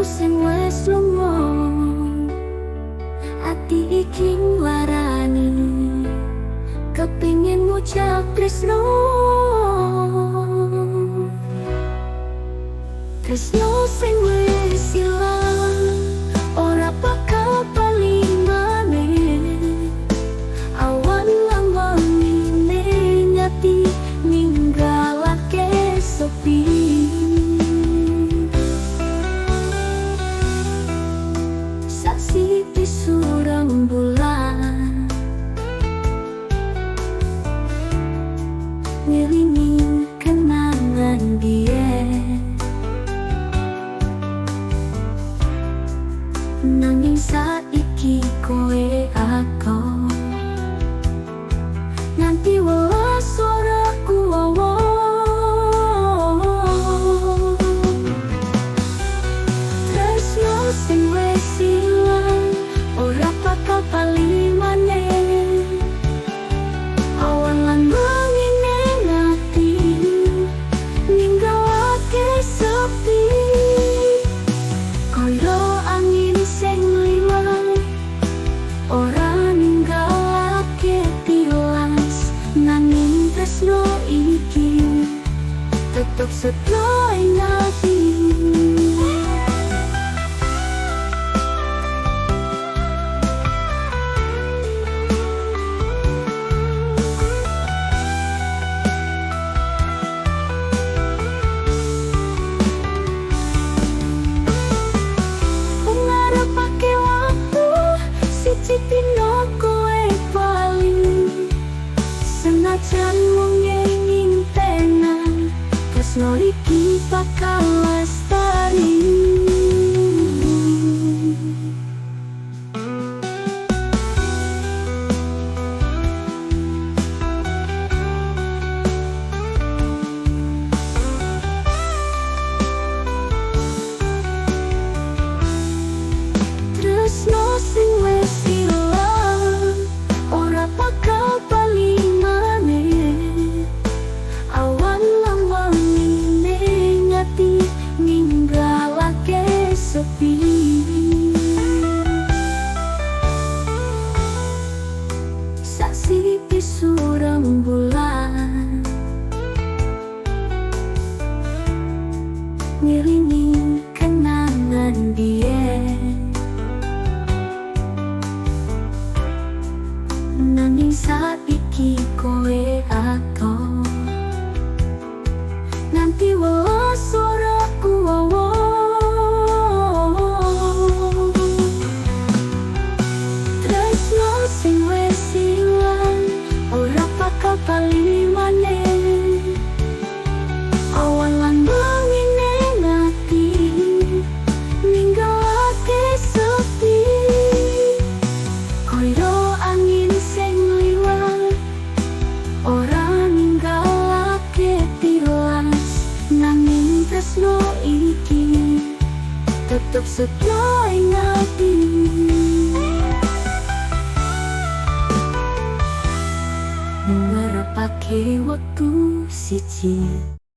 sing wis lunga, ati iki nglarani kepingin ngucap tresno. Tresno sing wis ilang ora bakal bali maneh. Awan lang mangine nyati ninggalake sepi. Saksi pisurang bulan ngiringi kenangan biyen, nanging saiki kowe aku nganti welas suaraku wawa. Tresno sing wis ilang ora bakal bali maneh. Awan lan mangine ngati ninggalake sepi. Koyo angin sing liwat ora ninggalake tilas, nanging tresno iki tetep setia ing ati. Dino kowe bali senajan mung ngingin tenan, tresno iki bakal lestari. Tresno sing wis sepi. Saksi pisurang bulan ngiringi kenangan biyen, nanging saiki kowe aku nganti welas suaraku wawa. Sing wis ilang ora bakal bali maneh. Awan lan mangine ngati ninggalake sepi. Koyo angin sing liwat ora ninggalake tilas, nanging tresno iki tetep setia ing ati. Ngarepake wektu siji